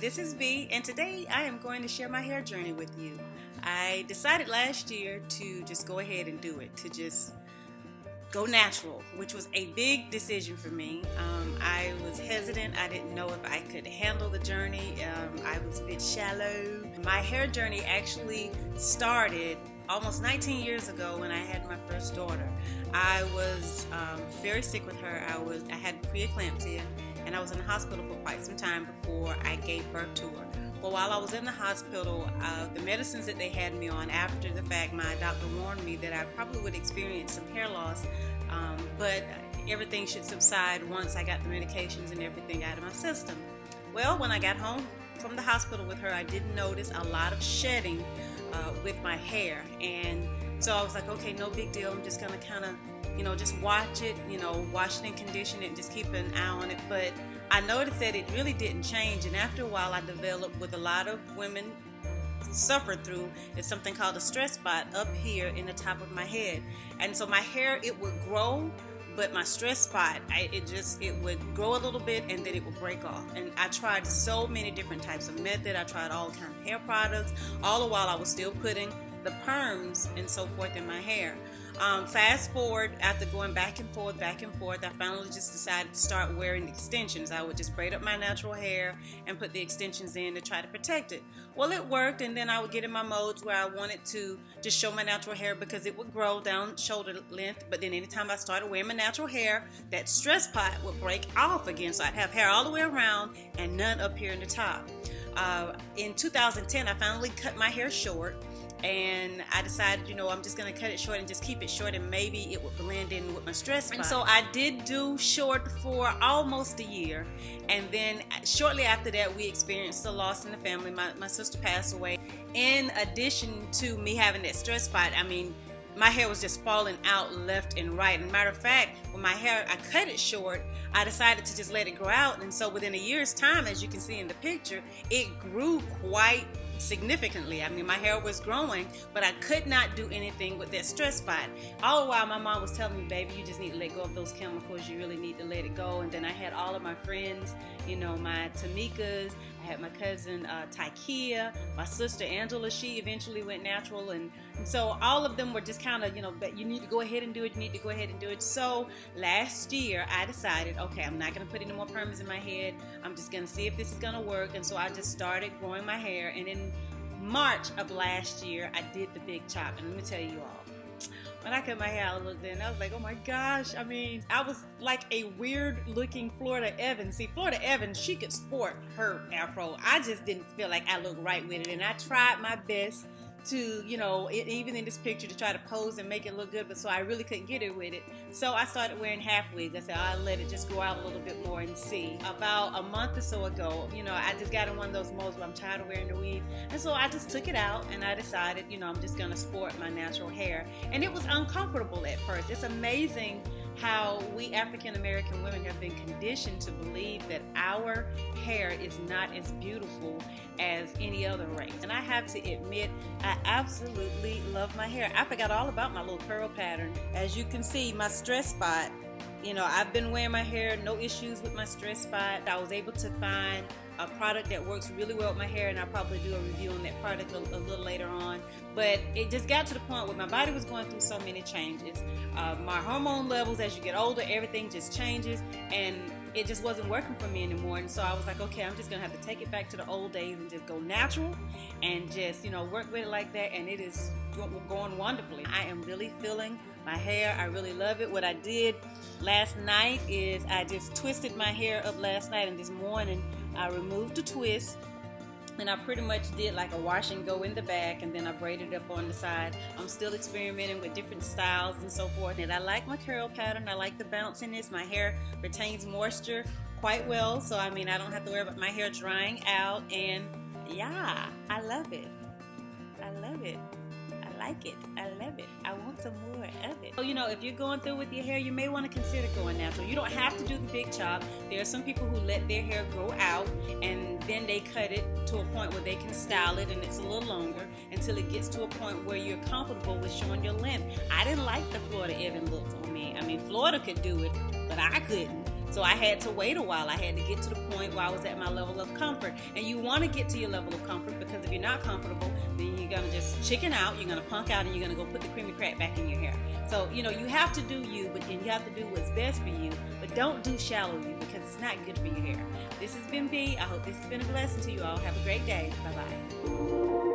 this is V, and today I am going to share my hair journey with you. I decided last year to just go ahead and do it, to just go natural, which was a big decision for me. I was hesitant. I didn't know if I could handle the journey. I was a bit shallow. My hair journey actually started almost 19 years ago when I had my first daughter. I was very sick with her. I had preeclampsia, and I was in the hospital for quite some time before I gave birth to her. Well, while I was in the hospital, the medicines that they had me on, after the fact, my doctor warned me that I probably would experience some hair loss, but everything should subside once I got the medications and everything out of my system. Well, when I got home from the hospital with her, I did notice a lot of shedding with my hair, and so I was like, okay, no big deal. I'm just gonna kind of, just watch it, wash it and condition it and just keep an eye on it. But I noticed that it really didn't change, and after a while I developed what a lot of women suffer through is something called a stress spot up here in the top of my head. And so my hair, it would grow, but my stress spot, it would grow a little bit and then it would break off. And I tried so many different types of method. I tried all kinds of hair products, all the while I was still putting the perms and so forth in my hair. Fast forward, after going back and forth, I finally just decided to start wearing extensions. I would just braid up my natural hair and put the extensions in to try to protect it. Well, it worked, and then I would get in my modes where I wanted to just show my natural hair because it would grow down shoulder length. But then anytime I started wearing my natural hair, that stress pot would break off again. So I'd have hair all the way around and none up here in the top. In 2010, I finally cut my hair short. And I decided, I'm just going to cut it short and just keep it short, and maybe it would blend in with my stress spot. And so I did do short for almost a year. And then shortly after that, we experienced a loss in the family. My sister passed away. In addition to me having that stress spot, my hair was just falling out left and right. And matter of fact, when my hair, I cut it short, I decided to just let it grow out. And so within a year's time, as you can see in the picture, it grew quite significantly. My hair was growing, but I could not do anything with that stress spot. All the while my mom was telling me, baby, you just need to let go of those chemicals. You really need to let it go. And then I had all of my friends, my Tamikas. I had my cousin Tykia, my sister Angela. She eventually went natural, and so all of them were just kind of, but you need to go ahead and do it. You need to go ahead and do it. So last year I decided, okay, I'm not going to put any more perms in my head. I'm just going to see if this is going to work. And so I just started growing my hair, and in March of last year I did the big chop. And let me tell you all, when I cut my hair out a little bit, I was like, oh my gosh. I was like a weird looking Florida Evans. See, Florida Evans, she could sport her afro. I just didn't feel like I looked right with it. And I tried my best to, even in this picture, to try to pose and make it look good, but so I really couldn't get it with it. So I started wearing half wigs. I said, I'll let it just grow out a little bit more and see. About a month or so ago, I just got in one of those modes where I'm tired of wearing the wig. And so I just took it out and I decided, I'm just going to sport my natural hair. And it was uncomfortable at first. It's amazing how we African American women have been conditioned to believe that our hair is not as beautiful as any other race. And I have to admit, I absolutely love my hair. I forgot all about my little curl pattern. As you can see, my stress spot, I've been wearing my hair, no issues with my stress spot. I was able to find a product that works really well with my hair, and I'll probably do a review on that product a little later on. But it just got to the point where my body was going through so many changes. My hormone levels, as you get older, everything just changes, and it just wasn't working for me anymore. And so I was like, okay, I'm just gonna have to take it back to the old days and just go natural and just work with it like that, and it is going wonderfully. I am really feeling my hair. I really love it. What I did last night is I just twisted my hair up last night, and this morning I removed the twist, and I pretty much did like a wash and go in the back, and then I braided up on the side. I'm still experimenting with different styles and so forth, and I like my curl pattern. I like the bounciness. My hair retains moisture quite well, so I don't have to worry about my hair drying out, and yeah, I love it. I love it. I like it. I love it. I want some more of it. So, if you're going through with your hair, you may want to consider going natural. You don't have to do the big chop. There are some people who let their hair grow out and then they cut it to a point where they can style it, and it's a little longer until it gets to a point where you're comfortable with showing your length. I didn't like the Florida Evans look on me. Florida could do it, but I couldn't. So I had to wait a while. I had to get to the point where I was at my level of comfort. And you want to get to your level of comfort, because if you're not comfortable, then you're going to just chicken out, you're going to punk out, and you're going to go put the creamy crack back in your hair. So, you have to do you, and you have to do what's best for you, but don't do shallow you, because it's not good for your hair. This has been B. I hope this has been a blessing to you all. Have a great day. Bye-bye.